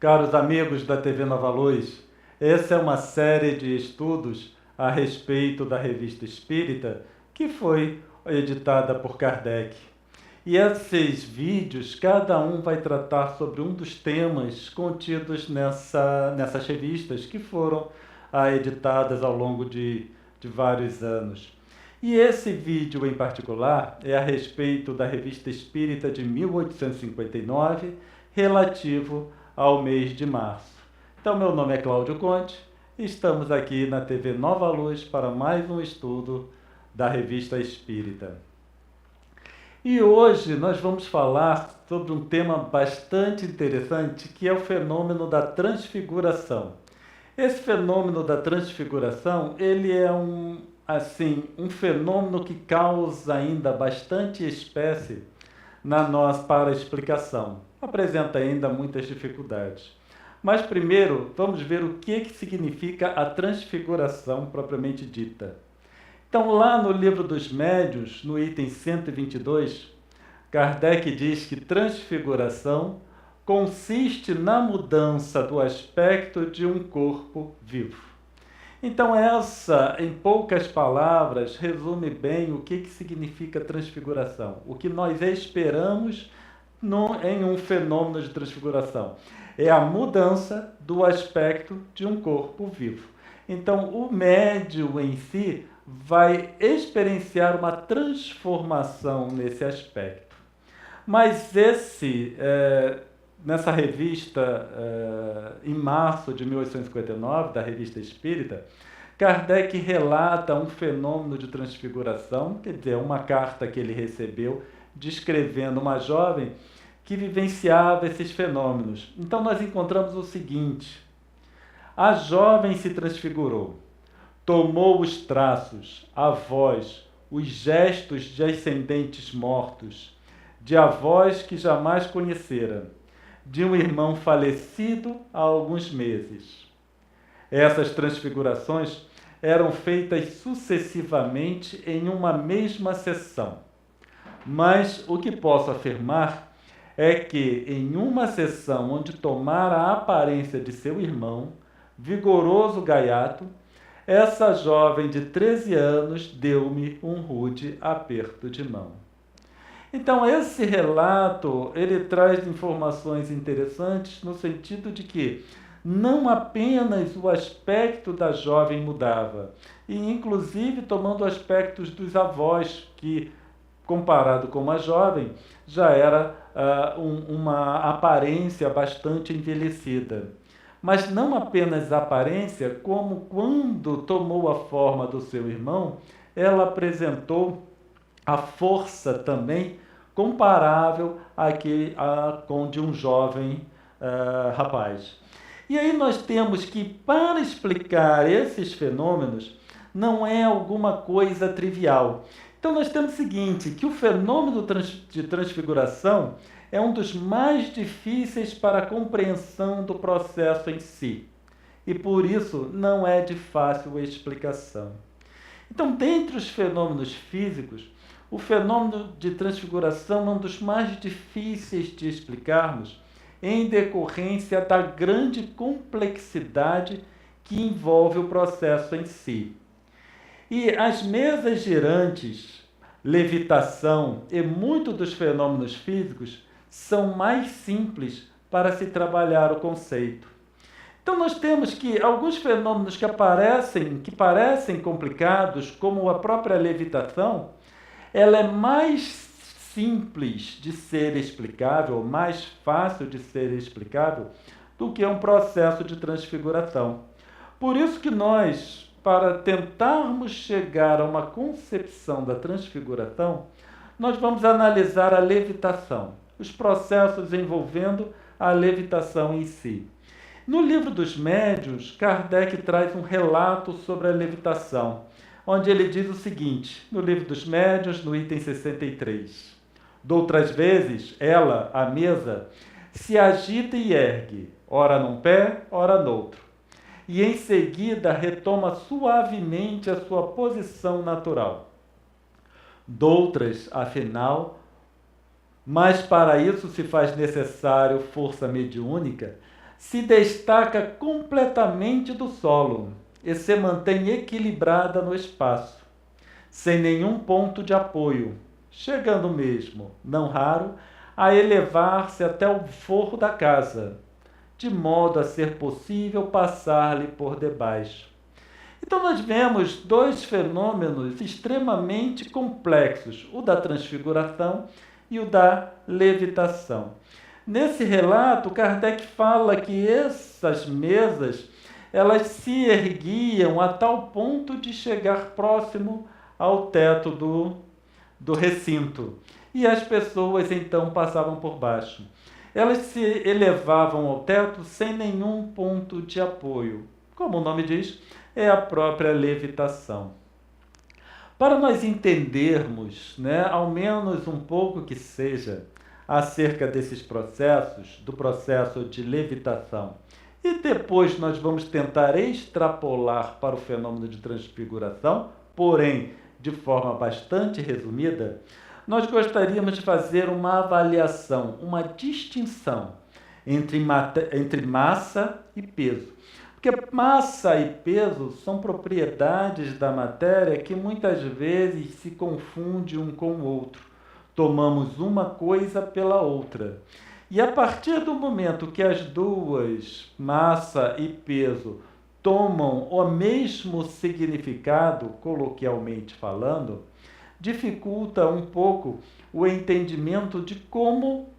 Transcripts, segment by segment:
Caros amigos da TV Nova Luz, essa é uma série de estudos a respeito da Revista Espírita que foi editada por Kardec. E esses vídeos, cada um vai tratar sobre um dos temas contidos nessas revistas que foram editadas ao longo de vários anos. E esse vídeo em particular é a respeito da Revista Espírita de 1859, relativo ao mês de março. Então, meu nome é Cláudio Conte e estamos aqui na TV Nova Luz para mais um estudo da Revista Espírita. E hoje nós vamos falar sobre um tema bastante interessante, que é o fenômeno da transfiguração. Esse fenômeno da transfiguração, ele é um fenômeno que causa ainda bastante espécie para a explicação. Apresenta ainda muitas dificuldades. Mas primeiro, vamos ver o que significa a transfiguração propriamente dita. Então, lá no Livro dos Médiuns, no item 122, Kardec diz que transfiguração consiste na mudança do aspecto de um corpo vivo. Então, essa, em poucas palavras, resume bem o que significa transfiguração. O que nós esperamos em um fenômeno de transfiguração é a mudança do aspecto de um corpo vivo. Então, o médium em si vai experienciar uma transformação nesse aspecto. Mas nessa revista, em março de 1859, da Revista Espírita, Kardec relata um fenômeno de transfiguração, quer dizer, uma carta que ele recebeu descrevendo uma jovem que vivenciava esses fenômenos. Então nós encontramos o seguinte: a jovem se transfigurou, tomou os traços, a voz, os gestos de ascendentes mortos, de avós que jamais conhecera, de um irmão falecido há alguns meses. Essas transfigurações eram feitas sucessivamente em uma mesma sessão. Mas o que posso afirmar é que em uma sessão onde tomara a aparência de seu irmão, vigoroso gaiato, essa jovem de 13 anos deu-me um rude aperto de mão. Então, esse relato, ele traz informações interessantes no sentido de que não apenas o aspecto da jovem mudava, e inclusive tomando aspectos dos avós, que, comparado com uma jovem, já era uma aparência bastante envelhecida. Mas não apenas a aparência, como quando tomou a forma do seu irmão, ela apresentou a força também comparável com de um jovem rapaz. E aí nós temos que, para explicar esses fenômenos, não é alguma coisa trivial. Então nós temos o seguinte, que o fenômeno de transfiguração é um dos mais difíceis para a compreensão do processo em si. E por isso não é de fácil explicação. Então, dentre os fenômenos físicos, o fenômeno de transfiguração é um dos mais difíceis de explicarmos em decorrência da grande complexidade que envolve o processo em si. E as mesas girantes, levitação e muitos dos fenômenos físicos são mais simples para se trabalhar o conceito. Então nós temos que alguns fenômenos que parecem complicados, como a própria levitação, ela é mais simples de ser explicável, mais fácil de ser explicável do que um processo de transfiguração. Por isso que nós, para tentarmos chegar a uma concepção da transfiguração, nós vamos analisar a levitação, os processos envolvendo a levitação em si. No Livro dos Médiuns, Kardec traz um relato sobre a levitação, onde ele diz o seguinte, no Livro dos Médiuns, no item 63. Doutras vezes, ela, a mesa, se agita e ergue, ora num pé, ora noutro, e em seguida retoma suavemente a sua posição natural. Doutras, afinal, mas para isso se faz necessário força mediúnica, se destaca completamente do solo e se mantém equilibrada no espaço, sem nenhum ponto de apoio, chegando mesmo, não raro, a elevar-se até o forro da casa, de modo a ser possível passar-lhe por debaixo. Então nós vemos dois fenômenos extremamente complexos, o da transfiguração e o da levitação. Nesse relato, Kardec fala que essas mesas, elas se erguiam a tal ponto de chegar próximo ao teto do recinto. E as pessoas então passavam por baixo. Elas se elevavam ao teto sem nenhum ponto de apoio. Como o nome diz, é a própria levitação. Para nós entendermos, ao menos um pouco que seja, acerca desses processos, do processo de levitação, e depois nós vamos tentar extrapolar para o fenômeno de transfiguração, porém de forma bastante resumida, nós gostaríamos de fazer uma avaliação, uma distinção entre massa e peso. Porque massa e peso são propriedades da matéria que muitas vezes se confundem um com o outro. Tomamos uma coisa pela outra. E a partir do momento que as duas, massa e peso, tomam o mesmo significado, coloquialmente falando, dificulta um pouco o entendimento de como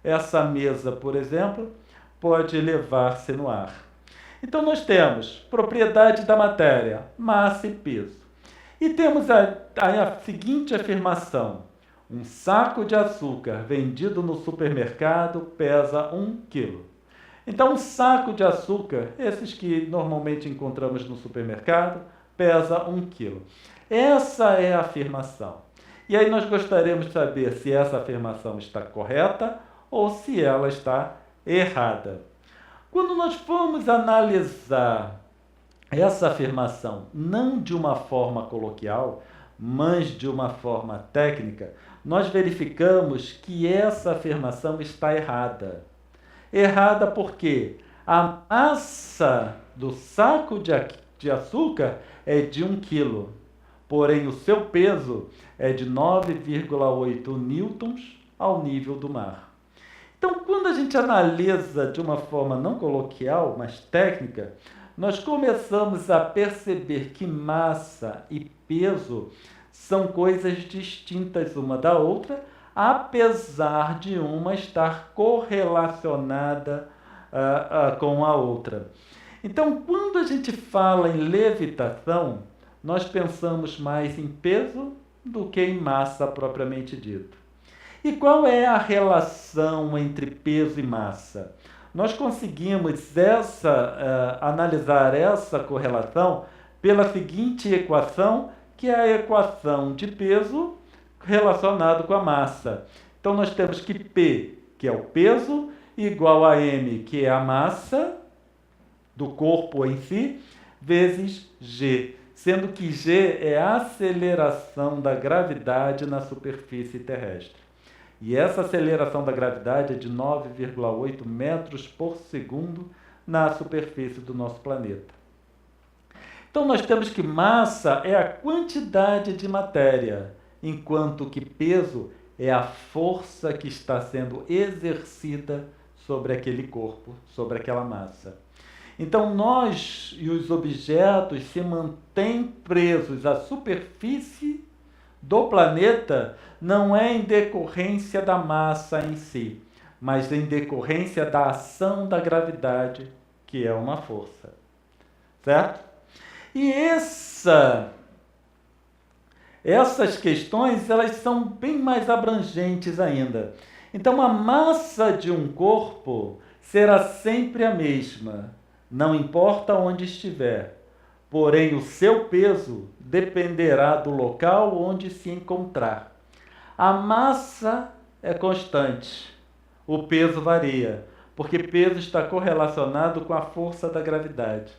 essa mesa, por exemplo, pode elevar-se no ar. Então nós temos propriedade da matéria, massa e peso. E temos a seguinte afirmação: um saco de açúcar vendido no supermercado pesa 1 quilo. Então um saco de açúcar, esses que normalmente encontramos no supermercado, pesa 1 quilo. Essa é a afirmação. E aí nós gostaríamos de saber se essa afirmação está correta ou se ela está errada. Quando nós formos analisar essa afirmação, não de uma forma coloquial, mas de uma forma técnica, nós verificamos que essa afirmação está errada. Errada porque a massa do saco de açúcar é de 1 quilo, porém o seu peso é de 9,8 newtons ao nível do mar. Então, quando a gente analisa de uma forma não coloquial, mas técnica, nós começamos a perceber que massa e peso são coisas distintas uma da outra, apesar de uma estar correlacionada com a outra. Então, quando a gente fala em levitação, nós pensamos mais em peso do que em massa propriamente dita. E qual é a relação entre peso e massa? Nós conseguimos analisar essa correlação pela seguinte equação, que é a equação de peso relacionado com a massa. Então nós temos que P, que é o peso, igual a M, que é a massa do corpo em si, vezes G, sendo que G é a aceleração da gravidade na superfície terrestre. E essa aceleração da gravidade é de 9,8 metros por segundo na superfície do nosso planeta. Então nós temos que massa é a quantidade de matéria, enquanto que peso é a força que está sendo exercida sobre aquele corpo, sobre aquela massa. Então nós e os objetos se mantêm presos à superfície do planeta não é em decorrência da massa em si, mas em decorrência da ação da gravidade, que é uma força. Certo? E essas questões, elas são bem mais abrangentes ainda. Então, a massa de um corpo será sempre a mesma, não importa onde estiver. Porém, o seu peso dependerá do local onde se encontrar. A massa é constante, o peso varia, porque peso está correlacionado com a força da gravidade.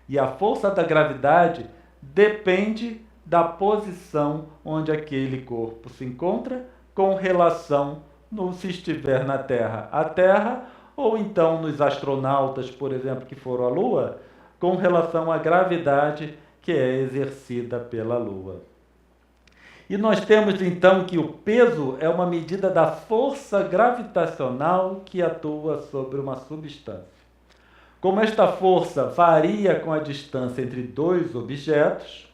E a força da gravidade depende da posição onde aquele corpo se encontra com relação se estiver na Terra, a Terra, ou então nos astronautas, por exemplo, que foram à Lua, com relação à gravidade que é exercida pela Lua. E nós temos então que o peso é uma medida da força gravitacional que atua sobre uma substância. Como esta força varia com a distância entre dois objetos,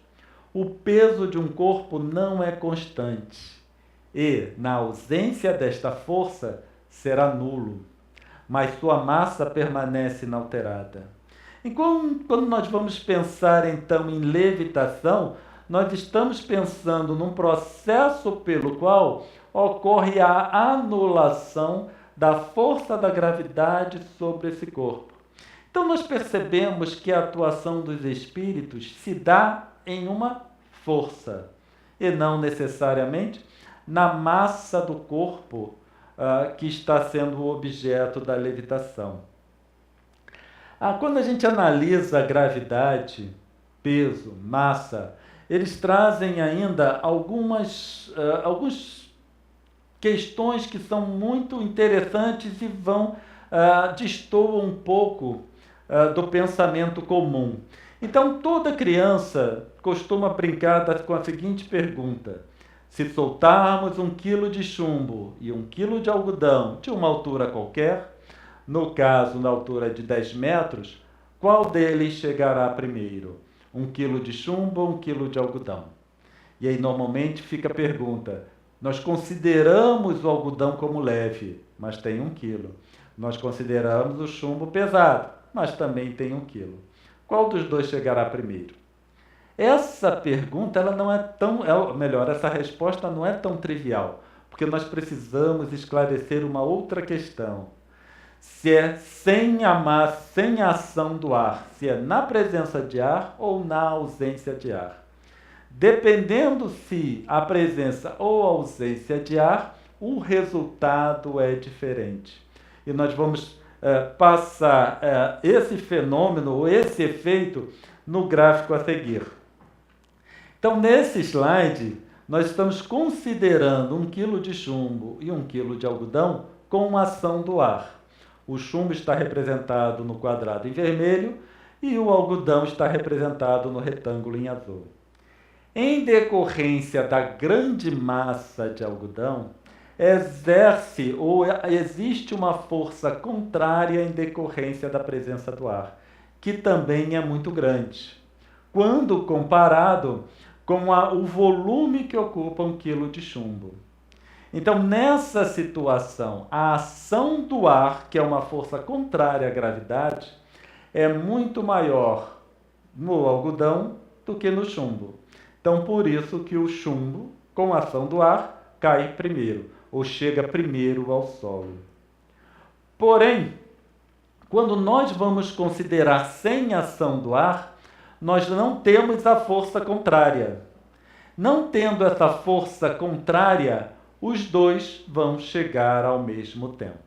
o peso de um corpo não é constante e, na ausência desta força, será nulo, mas sua massa permanece inalterada. Enquanto, quando nós vamos pensar então em levitação, nós estamos pensando num processo pelo qual ocorre a anulação da força da gravidade sobre esse corpo. Então nós percebemos que a atuação dos espíritos se dá em uma força e não necessariamente na massa do corpo que está sendo o objeto da levitação. Quando a gente analisa a gravidade, peso, massa, eles trazem ainda algumas questões que são muito interessantes e destoam um pouco do pensamento comum. Então, toda criança costuma brincar com a seguinte pergunta: se soltarmos 1 quilo de chumbo e 1 quilo de algodão de uma altura qualquer, no caso, na altura de 10 metros, qual deles chegará primeiro? 1 quilo de chumbo ou 1 quilo de algodão? E aí, normalmente, fica a pergunta: nós consideramos o algodão como leve, mas tem 1 quilo. Nós consideramos o chumbo pesado, mas também tem 1 quilo. Qual dos dois chegará primeiro? Essa pergunta, ela não é tão, essa resposta não é tão trivial, porque nós precisamos esclarecer uma outra questão. Se é sem a ação do ar, se é na presença de ar ou na ausência de ar. Dependendo se a presença ou a ausência de ar, o resultado é diferente. E nós vamos passar esse fenômeno, ou esse efeito, no gráfico a seguir. Então, nesse slide, nós estamos considerando 1 quilo de chumbo e 1 quilo de algodão com a ação do ar. O chumbo está representado no quadrado em vermelho e o algodão está representado no retângulo em azul. Em decorrência da grande massa de algodão, existe uma força contrária em decorrência da presença do ar, que também é muito grande, quando comparado com o volume que ocupa 1 quilo de chumbo. Então, nessa situação, a ação do ar, que é uma força contrária à gravidade, é muito maior no algodão do que no chumbo. Então, por isso que o chumbo, com a ação do ar, cai primeiro, ou chega primeiro ao solo. Porém, quando nós vamos considerar sem ação do ar, nós não temos a força contrária. Não tendo essa força contrária, os dois vão chegar ao mesmo tempo.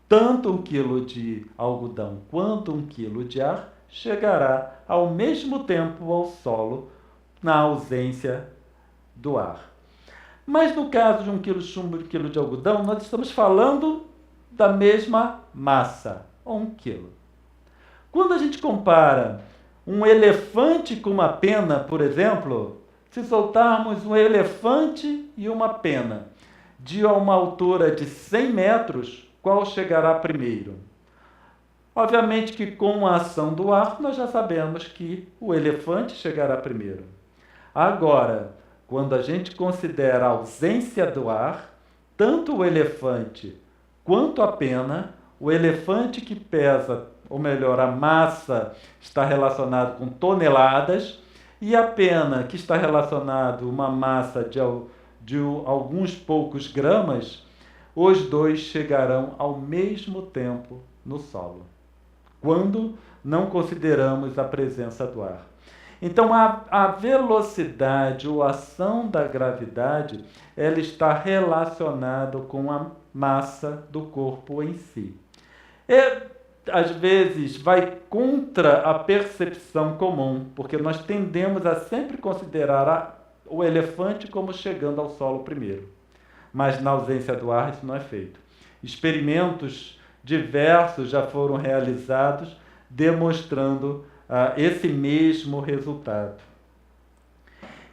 Tanto 1 quilo de algodão quanto 1 quilo de ar chegará ao mesmo tempo ao solo, na ausência do ar. Mas no caso de 1 quilo de chumbo e 1 quilo de algodão, nós estamos falando da mesma massa, 1 quilo. Quando a gente compara um elefante com uma pena, por exemplo, se soltarmos um elefante e uma pena de uma altura de 100 metros, qual chegará primeiro? Obviamente que com a ação do ar, nós já sabemos que o elefante chegará primeiro. Agora, quando a gente considera a ausência do ar, tanto o elefante quanto a pena, o elefante que pesa, ou melhor, a massa está relacionado com toneladas, e a pena que está relacionado a uma massa de alguns poucos gramas, os dois chegarão ao mesmo tempo no solo, quando não consideramos a presença do ar. Então, a velocidade ou ação da gravidade, ela está relacionada com a massa do corpo em si. Às vezes, vai contra a percepção comum, porque nós tendemos a sempre considerar o elefante como chegando ao solo primeiro. Mas, na ausência do ar, isso não é feito. Experimentos diversos já foram realizados, demonstrando esse mesmo resultado.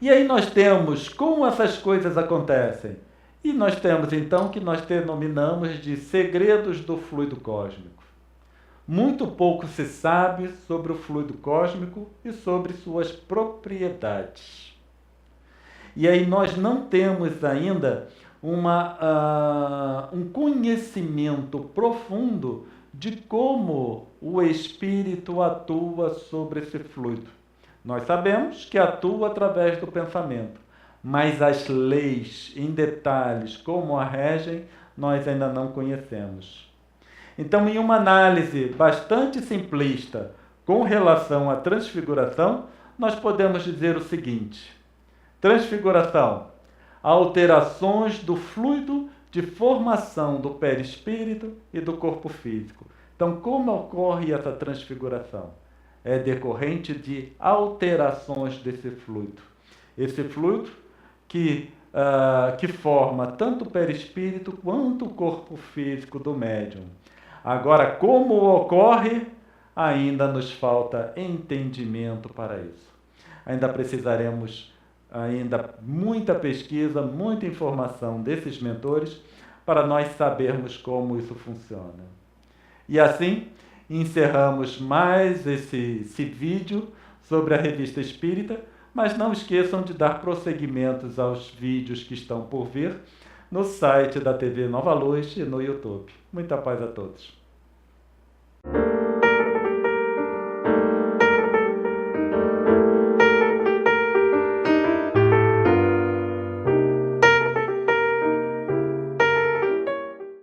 E aí nós temos como essas coisas acontecem. E nós temos então o que nós denominamos de segredos do fluido cósmico. Muito pouco se sabe sobre o fluido cósmico e sobre suas propriedades. E aí nós não temos ainda um conhecimento profundo de como o espírito atua sobre esse fluido. Nós sabemos que atua através do pensamento, mas as leis em detalhes, como a regem, nós ainda não conhecemos. Então, em uma análise bastante simplista com relação à transfiguração, nós podemos dizer o seguinte: transfiguração, alterações do fluido de formação do perispírito e do corpo físico. Então, como ocorre essa transfiguração? É decorrente de alterações desse fluido. Esse fluido que forma tanto o perispírito quanto o corpo físico do médium. Agora, como ocorre, ainda nos falta entendimento para isso. Ainda precisaremos muita pesquisa, muita informação desses mentores para nós sabermos como isso funciona. E assim, encerramos mais esse vídeo sobre a Revista Espírita, mas não esqueçam de dar prosseguimentos aos vídeos que estão por vir no site da TV Nova Luz e no YouTube. Muita paz a todos.